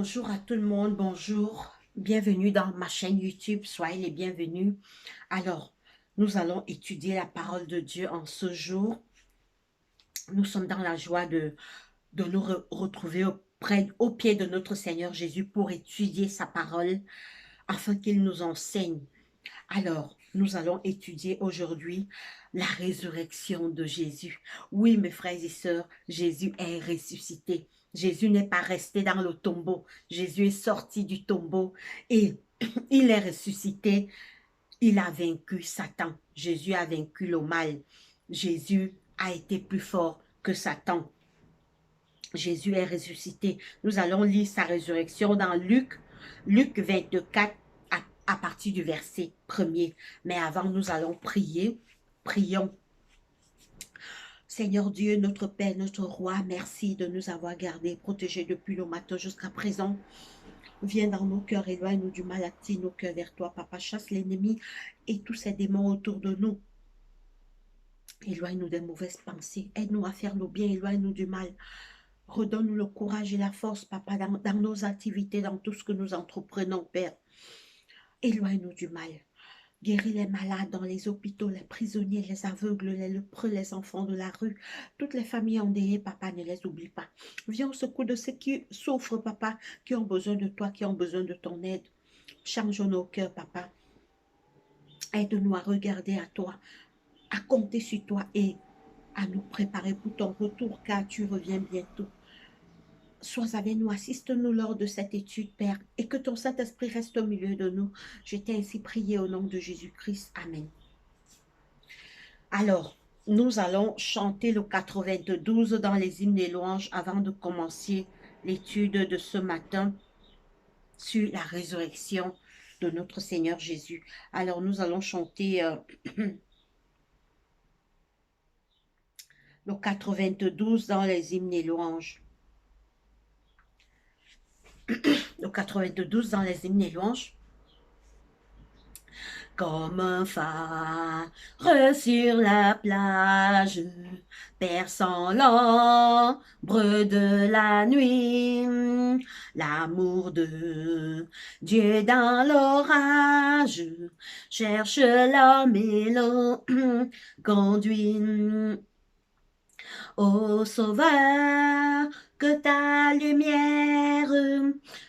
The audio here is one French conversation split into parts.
Bonjour à tout le monde, bonjour. Bienvenue dans ma chaîne YouTube, soyez les bienvenus. Alors, nous allons étudier la parole de Dieu en ce jour. Nous sommes dans la joie de nous retrouver au pied de notre Seigneur Jésus pour étudier sa parole afin qu'il nous enseigne. Alors, nous allons étudier aujourd'hui la résurrection de Jésus. Oui, mes frères et sœurs, Jésus est ressuscité. Jésus n'est pas resté dans le tombeau. Jésus est sorti du tombeau et il est ressuscité. Il a vaincu Satan. Jésus a vaincu le mal. Jésus a été plus fort que Satan. Jésus est ressuscité. Nous allons lire sa résurrection dans Luc 24 à partir du verset 1er. Mais avant, nous allons prier. Prions. Seigneur Dieu, notre Père, notre Roi, merci de nous avoir gardés, protégés depuis le matin jusqu'à présent. Viens dans nos cœurs, éloigne-nous du mal, attire nos cœurs vers toi, Papa. Chasse l'ennemi et tous ces démons autour de nous. Éloigne-nous des mauvaises pensées. Aide-nous à faire le bien, éloigne-nous du mal. Redonne-nous le courage et la force, Papa, dans nos activités, dans tout ce que nous entreprenons, Père. Éloigne-nous du mal. Guéris les malades dans les hôpitaux, les prisonniers, les aveugles, les lépreux, les enfants de la rue, toutes les familles endeuillées, Papa, ne les oublie pas. Viens au secours de ceux qui souffrent, Papa, qui ont besoin de toi, qui ont besoin de ton aide. Change nos cœurs, Papa. Aide-nous à regarder à toi, à compter sur toi et à nous préparer pour ton retour, car tu reviens bientôt. Sois avec nous, assiste-nous lors de cette étude, Père, et que ton Saint-Esprit reste au milieu de nous. Je t'ai ainsi prié au nom de Jésus-Christ. Amen. Alors, nous allons chanter le 92 dans les hymnes et louanges avant de commencer l'étude de ce matin sur la résurrection de notre Seigneur Jésus. Alors, nous allons chanter le 92 dans les hymnes et louanges. Le 92 dans les hymnes et louanges. Comme un phare sur la plage, perçant l'ombre de la nuit, l'amour de Dieu dans l'orage, cherche l'homme et l'eau conduit. Ô Sauveur, que ta lumière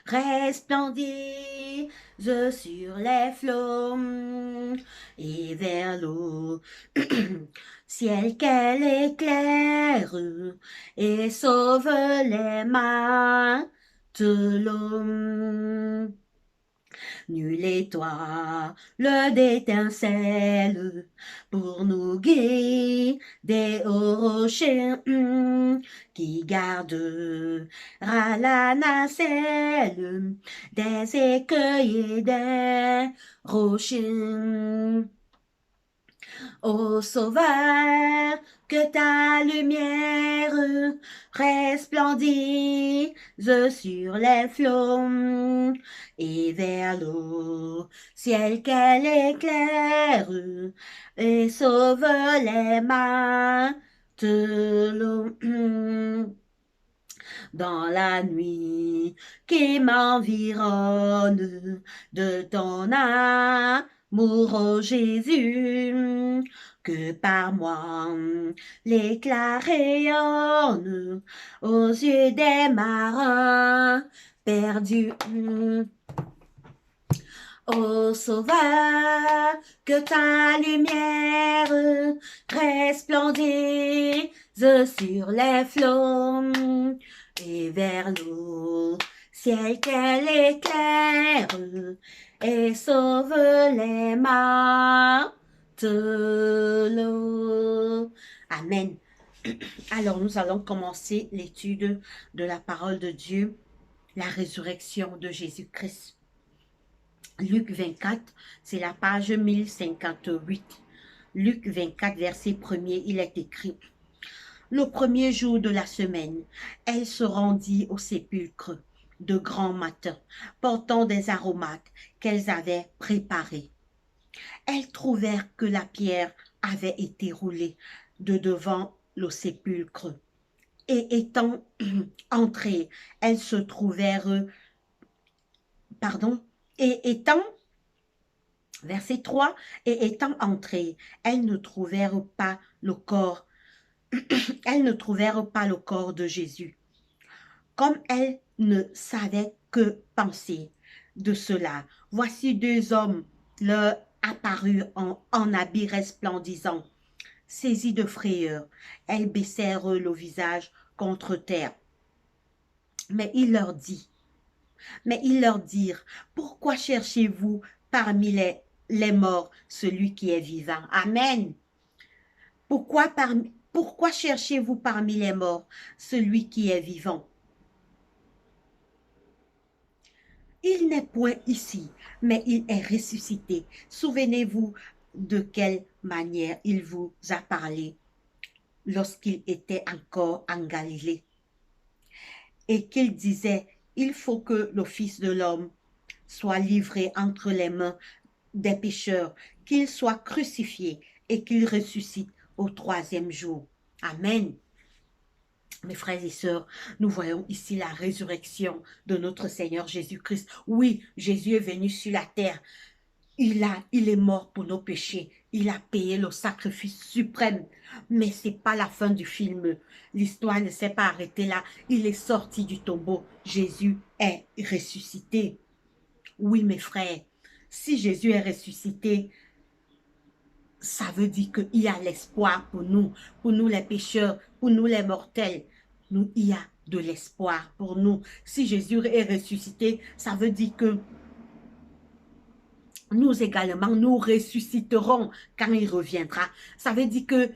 resplendisse sur les flots et vers l'eau, ciel qu'elle éclaire et sauve les matelots. Nulle étoile d'étincelle pour nous guider au rocher qui gardera la nacelle des écueils et des rochers. Ô Sauveur, que ta lumière resplendisse sur les flots et vers l'eau, ciel qu'elle éclaire et sauve les matelots. Dans la nuit qui m'environne de ton amour, ô Jésus, que par moi l'éclat rayonne aux yeux des marins perdus. Ô Sauveur, que ta lumière resplendisse sur les flots et vers l'eau, ciel qu'elle éclaire et sauve les matelots. Amen. Alors, nous allons commencer l'étude de la parole de Dieu, la résurrection de Jésus-Christ. Luc 24, c'est la page 1058. Luc 24, verset 1er, il est écrit: le premier jour de la semaine, elle se rendit au sépulcre de grand matin, portant des aromates qu'elles avaient préparés. Elles trouvèrent que la pierre avait été roulée de devant le sépulcre. Et étant entrées, elles se trouvèrent pardon, et étant, verset 3, et étant entrées, elles ne trouvèrent pas le corps, elles ne trouvèrent pas le corps de Jésus. Comme elles ne savaient que penser de cela, voici deux hommes leur apparurent en habits resplendissants. Saisies de frayeur, elles baissèrent le visage contre terre. Mais ils leur dirent, pourquoi cherchez-vous parmi les morts celui qui est vivant? Amen. Pourquoi cherchez-vous parmi les morts celui qui est vivant? Il n'est point ici, mais il est ressuscité. Souvenez-vous de quelle manière il vous a parlé lorsqu'il était encore en Galilée et qu'il disait, il faut que le Fils de l'homme soit livré entre les mains des pécheurs, qu'il soit crucifié et qu'il ressuscite au troisième jour. Amen. Mes frères et sœurs, nous voyons ici la résurrection de notre Seigneur Jésus-Christ. Oui, Jésus est venu sur la terre. Il est mort pour nos péchés. Il a payé le sacrifice suprême. Mais ce n'est pas la fin du film. L'histoire ne s'est pas arrêtée là. Il est sorti du tombeau. Jésus est ressuscité. Oui, mes frères, si Jésus est ressuscité, ça veut dire qu'il y a l'espoir pour nous les pécheurs, pour nous les mortels. Il y a de l'espoir pour nous. Si Jésus est ressuscité, ça veut dire que nous également, nous ressusciterons quand il reviendra. Ça veut dire que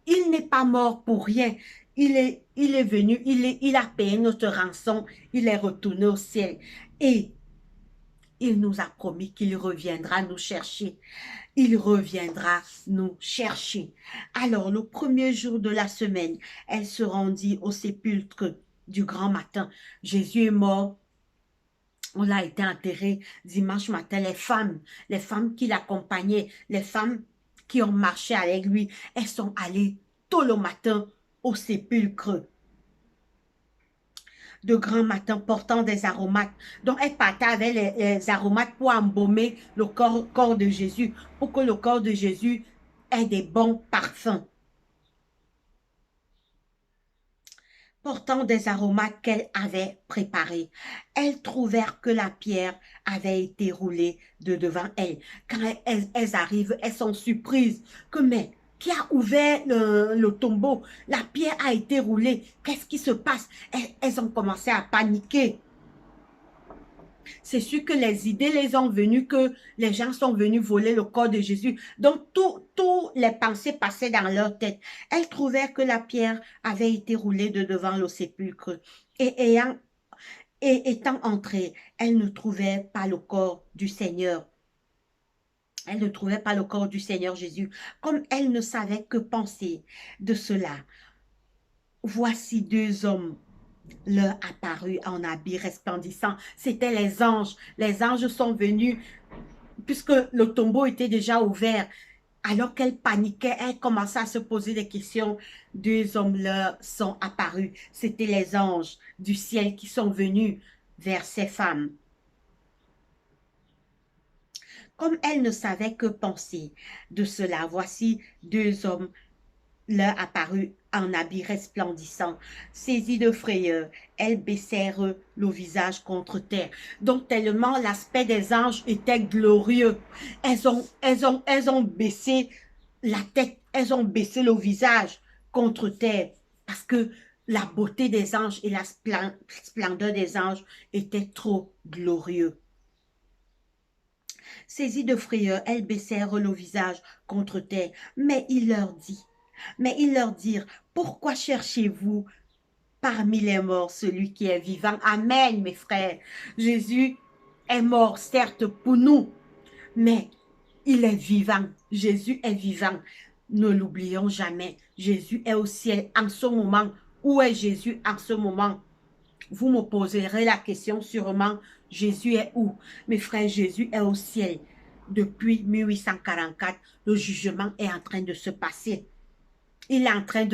il n'est pas mort pour rien. Il est venu, il a payé notre rançon, il est retourné au ciel. Et il nous a promis qu'il reviendra nous chercher. Il reviendra nous chercher. Alors, le premier jour de la semaine, elle se rendit au sépulcre du grand matin. Jésus est mort. On a été enterré dimanche matin. Les femmes qui l'accompagnaient, les femmes qui ont marché avec lui, elles sont allées tôt le matin au sépulcre de grand matin portant des aromates. Donc, elle partait avec les aromates pour embaumer le corps de Jésus, pour que le corps de Jésus ait des bons parfums. Portant des aromates qu'elle avait préparés. Elles trouvèrent que la pierre avait été roulée de devant elles. Quand elles arrivent, elles sont surprises que mais qui a ouvert le tombeau? La pierre a été roulée. Qu'est-ce qui se passe? Elles ont commencé à paniquer. C'est sûr que les idées les ont venues, que les gens sont venus voler le corps de Jésus. Donc, toutes les pensées passaient dans leur tête. Elles trouvèrent que la pierre avait été roulée de devant le sépulcre. Et étant entrées, elles ne trouvaient pas le corps du Seigneur. Elle ne trouvait pas le corps du Seigneur Jésus. Comme elle ne savait que penser de cela, voici deux hommes leur apparus en habits resplendissants. C'étaient les anges. Les anges sont venus, puisque le tombeau était déjà ouvert. Alors qu'elle paniquait, elle commençait à se poser des questions. Deux hommes leur sont apparus. C'étaient les anges du ciel qui sont venus vers ces femmes. Comme elle ne savait que penser de cela, voici deux hommes leur apparus en habits resplendissants. Saisies de frayeur, elles baissèrent le visage contre terre. Donc tellement l'aspect des anges était glorieux. Elles ont baissé la tête, elles ont baissé le visage contre terre parce que la beauté des anges et la splendeur des anges étaient trop glorieux. Saisies de frayeur, elles baissèrent le visage contre terre. Mais ils leur dirent, pourquoi cherchez-vous parmi les morts celui qui est vivant? Amen, mes frères. Jésus est mort, certes, pour nous, mais il est vivant. Jésus est vivant. Ne l'oublions jamais. Jésus est au ciel en ce moment. Où est Jésus en ce moment? Vous me poserez la question sûrement, Jésus est où? Mes frères, Jésus est au ciel. Depuis 1844, le jugement est en train de se passer. Il est en train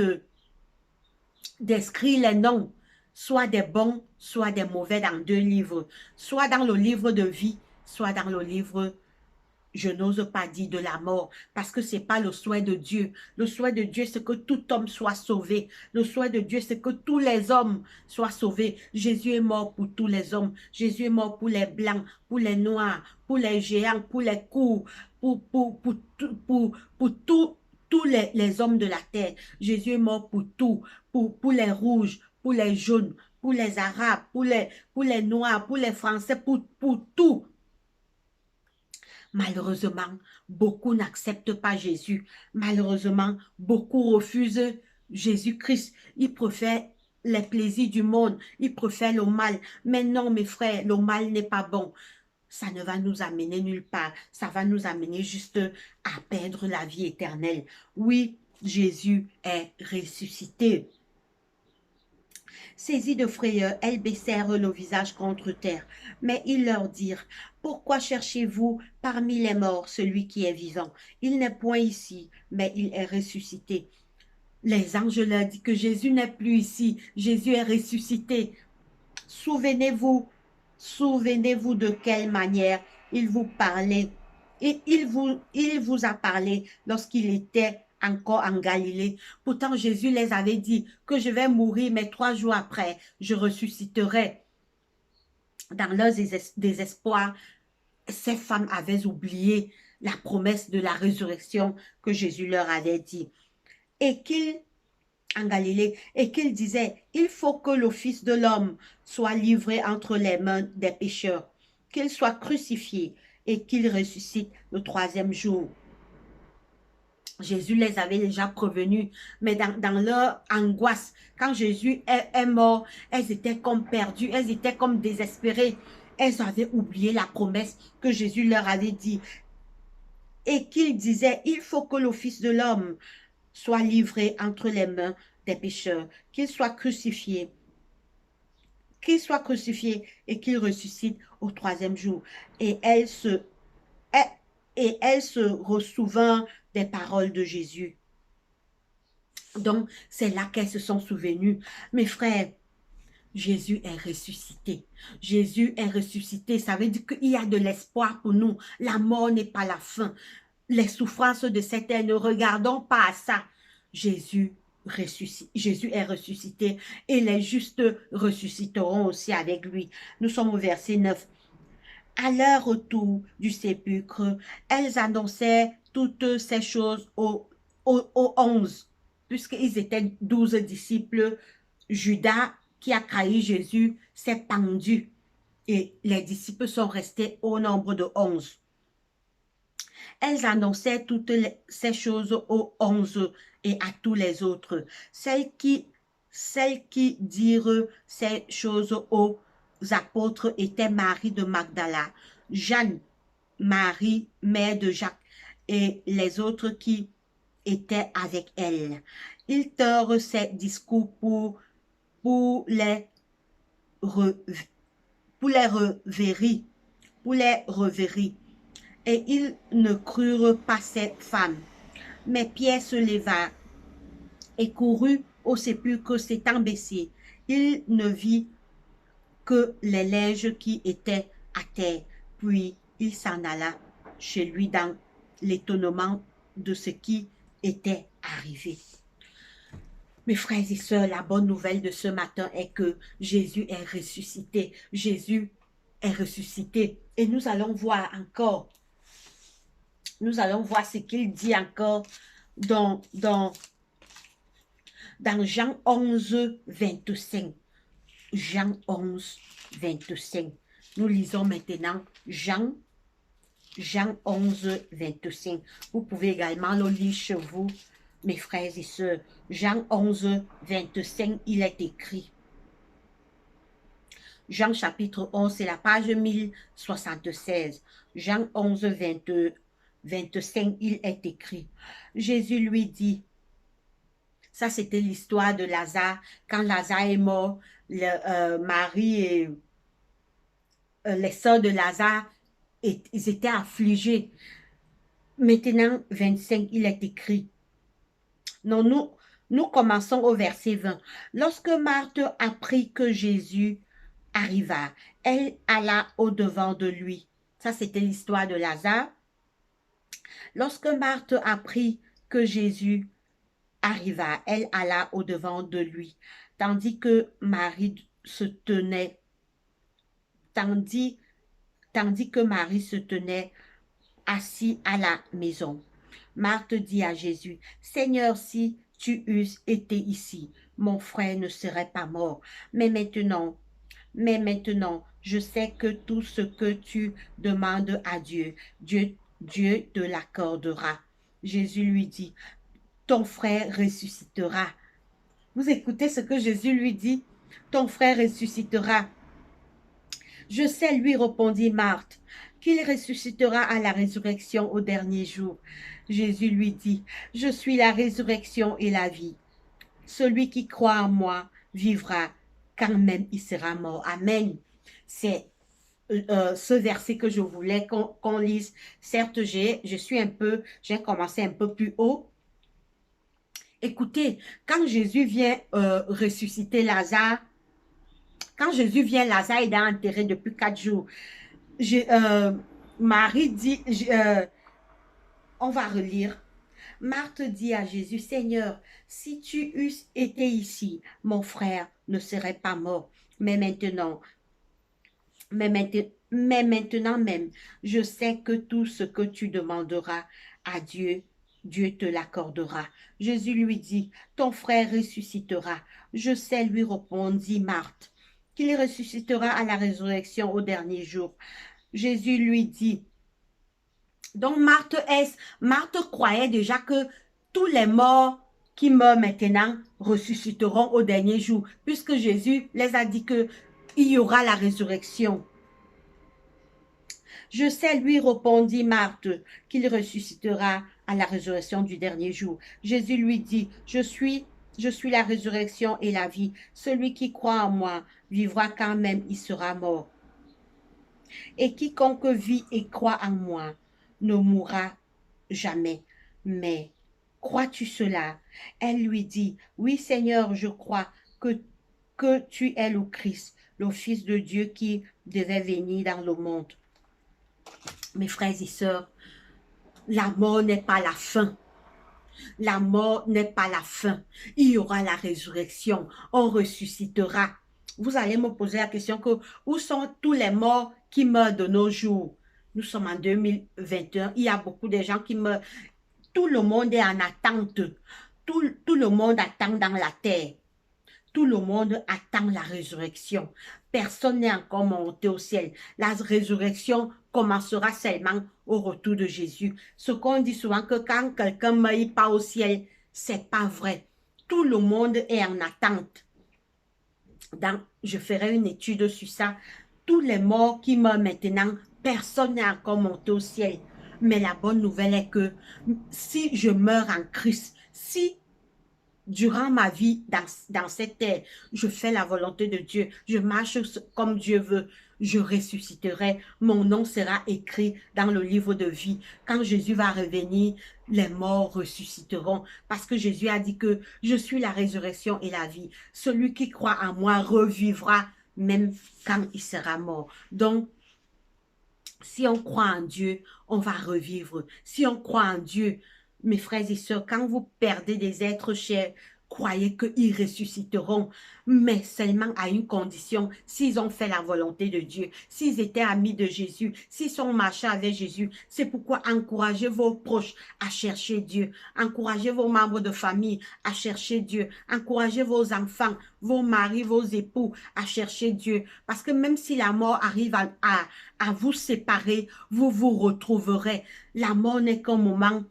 d'écrire les noms soit des bons, soit des mauvais dans deux livres, soit dans le livre de vie, soit dans le livre, je n'ose pas dire de la mort, parce que ce n'est pas le souhait de Dieu. Le souhait de Dieu, c'est que tout homme soit sauvé. Le souhait de Dieu, c'est que tous les hommes soient sauvés. Jésus est mort pour tous les hommes. Jésus est mort pour les blancs, pour les noirs, pour les géants, pour les courts, pour tous les hommes de la terre. Jésus est mort pour tout, pour les rouges, pour les jaunes, pour les arabes, pour les noirs, pour les français, pour tout. Malheureusement, beaucoup n'acceptent pas Jésus. Malheureusement, beaucoup refusent Jésus-Christ. Ils préfèrent les plaisirs du monde. Ils préfèrent le mal. Mais non, mes frères, le mal n'est pas bon. Ça ne va nous amener nulle part. Ça va nous amener juste à perdre la vie éternelle. Oui, Jésus est ressuscité. Saisis de frayeur, elles baissèrent le visage contre terre. Mais ils leur dirent, pourquoi cherchez-vous parmi les morts celui qui est vivant? Il n'est point ici, mais il est ressuscité. Les anges leur disent que Jésus n'est plus ici, Jésus est ressuscité. Souvenez-vous, souvenez-vous de quelle manière il vous parlait. Et il vous a parlé lorsqu'il était encore en Galilée. Pourtant, Jésus les avait dit que je vais mourir, mais 3 jours après, je ressusciterai. Dans leur désespoir, ces femmes avaient oublié la promesse de la résurrection que Jésus leur avait dit. Et en Galilée, et qu'il disait, il faut que le Fils de l'homme soit livré entre les mains des pécheurs, qu'il soit crucifié et qu'il ressuscite le 3e jour. Jésus les avait déjà prévenus, mais dans leur angoisse, quand Jésus est mort, elles étaient comme perdues, elles étaient comme désespérées. Elles avaient oublié la promesse que Jésus leur avait dit. Et qu'il disait, il faut que le Fils de l'homme soit livré entre les mains des pécheurs, qu'il soit crucifié et qu'il ressuscite au 3e jour. Et elles se ressouvinrent des paroles de Jésus. Donc, c'est là qu'elles se sont souvenues. Mes frères, Jésus est ressuscité. Jésus est ressuscité. Ça veut dire qu'il y a de l'espoir pour nous. La mort n'est pas la fin. Les souffrances de cette terre, ne regardons pas à ça. Jésus est ressuscité et les justes ressusciteront aussi avec lui. Nous sommes au verset 9. À leur retour du sépulcre, elles annonçaient toutes ces choses aux 11, puisqu'ils étaient 12 disciples. Judas, qui a trahi Jésus, s'est pendu et les disciples sont restés au nombre de 11. Elles annonçaient toutes ces choses aux 11 et à tous les autres. Celles qui dirent ces choses aux apôtres étaient Marie de Magdala, Jeanne, Marie, mère de Jacques, et les autres qui étaient avec elle. Ils tinrent ces discours pour les revéries. Et ils ne crurent pas ces femmes. Mais Pierre se leva et courut au sépulcre s'étant baissé. Il ne vit que les linges qui étaient à terre. Puis il s'en alla chez lui dans l'étonnement de ce qui était arrivé. Mes frères et sœurs, la bonne nouvelle de ce matin est que Jésus est ressuscité. Jésus est ressuscité. Et nous allons voir encore. Nous allons voir ce qu'il dit encore dans Jean 11, 25. Jean 11, 25. Nous lisons maintenant Jean 11, 25. Vous pouvez également le lire chez vous, mes frères et sœurs. Jean 11, 25, il est écrit. Jean chapitre 11, c'est la page 1076. Jean 11, 25, il est écrit. Jésus lui dit, ça c'était l'histoire de Lazare. Quand Lazare est mort, Marie et les sœurs de Lazare, ils étaient affligés. Maintenant, 25, il est écrit. Non, Nous commençons au verset 20. Lorsque Marthe apprit que Jésus arriva, elle alla au-devant de lui. Ça, c'était l'histoire de Lazare. Lorsque Marthe apprit que Jésus arriva, elle alla au-devant de lui, tandis que Marie se tenait, tandis que Marie se tenait assis à la maison. Marthe dit à Jésus, Seigneur, si tu eusses été ici, mon frère ne serait pas mort. Mais maintenant, je sais que tout ce que tu demandes à Dieu, Dieu te l'accordera. Jésus lui dit, ton frère ressuscitera. Vous écoutez ce que Jésus lui dit? Ton frère ressuscitera. Je sais, lui répondit Marthe, qu'il ressuscitera à la résurrection au dernier jour. Jésus lui dit, je suis la résurrection et la vie. Celui qui croit en moi vivra quand même il sera mort. Amen. C'est ce verset que je voulais qu'on lise. Certes, j'ai commencé un peu plus haut. Écoutez, quand Jésus vient ressusciter Lazare, Lazare est enterré depuis 4 jours. Marie dit, on va relire. Marthe dit à Jésus, Seigneur, si tu eusses été ici, mon frère ne serait pas mort. Mais maintenant même, je sais que tout ce que tu demanderas à Dieu, Dieu te l'accordera. Jésus lui dit, ton frère ressuscitera. Je sais, lui répondit Marthe, qu'il ressuscitera à la résurrection au dernier jour. Jésus lui dit, donc Marthe croyait déjà que tous les morts qui meurent maintenant ressusciteront au dernier jour, puisque Jésus les a dit qu'il y aura la résurrection. Je sais, lui répondit Marthe, qu'il ressuscitera à la résurrection du dernier jour. Jésus lui dit, je suis la résurrection et la vie. Celui qui croit en moi vivra quand même il sera mort. Et quiconque vit et croit en moi ne mourra jamais. Mais crois-tu cela? Elle lui dit, oui Seigneur, je crois que tu es le Christ, le Fils de Dieu qui devait venir dans le monde. Mes frères et sœurs, la mort n'est pas la fin. La mort n'est pas la fin. Il y aura la résurrection. On ressuscitera. Vous allez me poser la question que où sont tous les morts qui meurent de nos jours? Nous sommes en 2021. Il y a beaucoup de gens qui meurent. Tout le monde est en attente. Tout le monde attend dans la terre. Tout le monde attend la résurrection. Personne n'est encore monté au ciel. La résurrection commencera seulement au retour de Jésus. Ce qu'on dit souvent que quand quelqu'un ne meurt pas au ciel, c'est pas vrai. Tout le monde est en attente. Je ferai une étude sur ça. Tous les morts qui meurent maintenant, personne n'est encore monté au ciel. Mais la bonne nouvelle est que si je meurs en Christ, si durant ma vie dans cette terre, je fais la volonté de Dieu, je marche comme Dieu veut, je ressusciterai, mon nom sera écrit dans le livre de vie. Quand Jésus va revenir, les morts ressusciteront, parce que Jésus a dit que je suis la résurrection et la vie. Celui qui croit en moi revivra même quand il sera mort. Donc, si on croit en Dieu, on va revivre. Si on croit en Dieu, mes frères et sœurs, quand vous perdez des êtres chers, croyez qu'ils ressusciteront, mais seulement à une condition, s'ils ont fait la volonté de Dieu, s'ils étaient amis de Jésus, s'ils ont marché avec Jésus. C'est pourquoi encouragez vos proches à chercher Dieu, encouragez vos membres de famille à chercher Dieu, encouragez vos enfants, vos maris, vos époux à chercher Dieu, parce que même si la mort arrive à vous séparer, vous vous retrouverez. La mort n'est qu'un moment.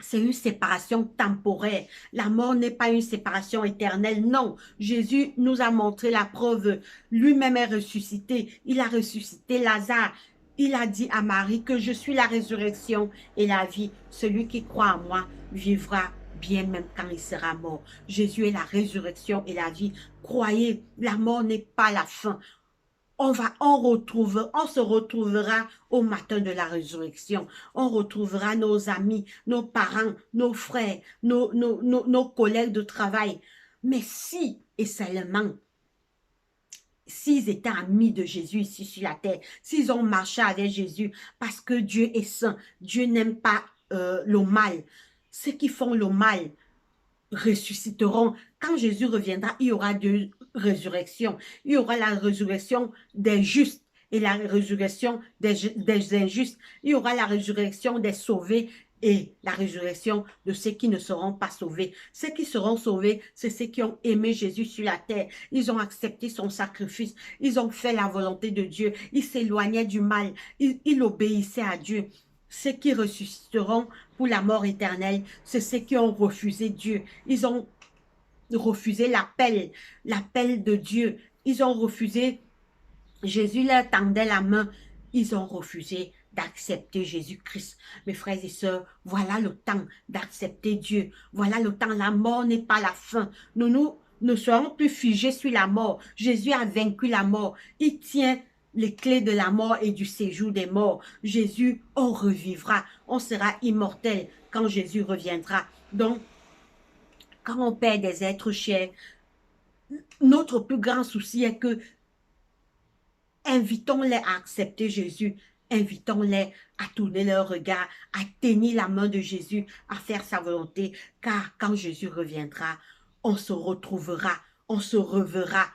C'est une séparation temporaire. La mort n'est pas une séparation éternelle. Non, Jésus nous a montré la preuve. Lui-même est ressuscité. Il a ressuscité Lazare. Il a dit à Marie que je suis la résurrection et la vie. Celui qui croit en moi vivra bien même quand il sera mort. Jésus est la résurrection et la vie. Croyez, la mort n'est pas la fin. on se retrouvera au matin de la résurrection. On retrouvera nos amis, nos parents, nos frères, nos collègues de travail. Mais si et seulement s'ils étaient amis de Jésus ici sur la terre, s'ils ont marché avec Jésus, parce que Dieu est saint, Dieu n'aime pas le mal. Ceux qui font le mal ressusciteront. Quand Jésus reviendra, il y aura deux résurrections. Il y aura la résurrection des justes et la résurrection des injustes. Il y aura la résurrection des sauvés et la résurrection de ceux qui ne seront pas sauvés. Ceux qui seront sauvés, c'est ceux qui ont aimé Jésus sur la terre. Ils ont accepté son sacrifice. Ils ont fait la volonté de Dieu. Ils s'éloignaient du mal. Ils obéissaient à Dieu. Ceux qui ressusciteront pour la mort éternelle, c'est ceux qui ont refusé Dieu. Ils ont refusé l'appel de Dieu. Ils ont refusé, Jésus leur tendait la main. Ils ont refusé d'accepter Jésus-Christ. Mes frères et sœurs, voilà le temps d'accepter Dieu. Voilà le temps. La mort n'est pas la fin. Nous ne serons plus figés sur la mort. Jésus a vaincu la mort. Il tient les clés de la mort et du séjour des morts. Jésus, on revivra. On sera immortel quand Jésus reviendra. Donc, quand on perd des êtres chers, notre plus grand souci est que invitons-les à accepter Jésus. Invitons-les à tourner leur regard, à tenir la main de Jésus, à faire sa volonté. Car quand Jésus reviendra, on se retrouvera, on se reverra.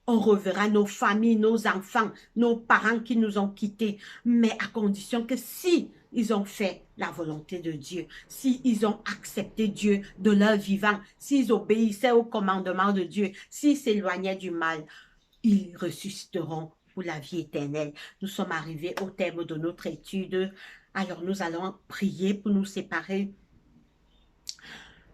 On reverra nos familles, nos enfants, nos parents qui nous ont quittés. Mais à condition que si ils ont fait la volonté de Dieu, s'ils ont accepté Dieu de leur vivant, s'ils obéissaient au commandement de Dieu, s'ils s'éloignaient du mal, ils ressusciteront pour la vie éternelle. Nous sommes arrivés au terme de notre étude. Alors nous allons prier pour nous séparer.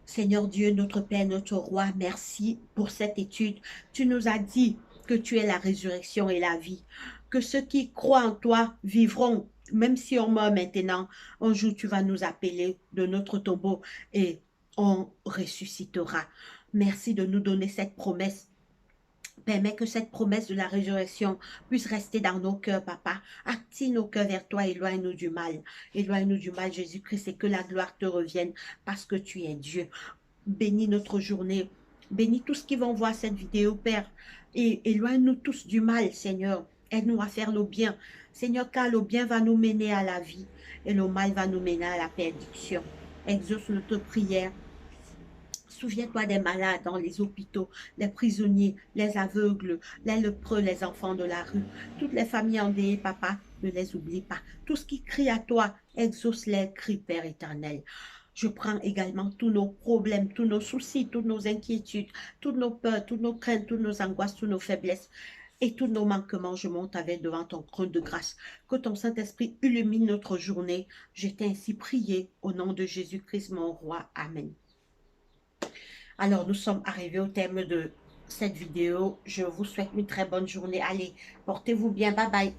Seigneur Dieu, notre Père, notre Roi, merci pour cette étude. Tu nous as dit que tu es la résurrection et la vie, que ceux qui croient en toi vivront, même si on meurt maintenant. Un jour, tu vas nous appeler de notre tombeau et on ressuscitera. Merci de nous donner cette promesse. Permets que cette promesse de la résurrection puisse rester dans nos cœurs, papa. Attire nos cœurs vers toi, éloigne-nous du mal. Éloigne-nous du mal, Jésus-Christ, et que la gloire te revienne parce que tu es Dieu. Bénis notre journée. Bénis tous qui vont voir cette vidéo, Père. Et éloigne-nous tous du mal, Seigneur. Aide-nous à faire le bien. Seigneur, car le bien va nous mener à la vie et le mal va nous mener à la perdition. Exauce notre prière. Souviens-toi des malades dans les hôpitaux, les prisonniers, les aveugles, les lépreux, les enfants de la rue, toutes les familles endeuillées, papa, ne les oublie pas. Tout ce qui crie à toi, exauce les cris, Père éternel. Je prends également tous nos problèmes, tous nos soucis, toutes nos inquiétudes, toutes nos peurs, toutes nos craintes, toutes nos angoisses, toutes nos faiblesses et tous nos manquements. Je monte avec devant ton trône de grâce. Que ton Saint-Esprit illumine notre journée. Je t'ai ainsi prié au nom de Jésus-Christ, mon roi. Amen. Alors, nous sommes arrivés au terme de cette vidéo. Je vous souhaite une très bonne journée. Allez, portez-vous bien. Bye bye.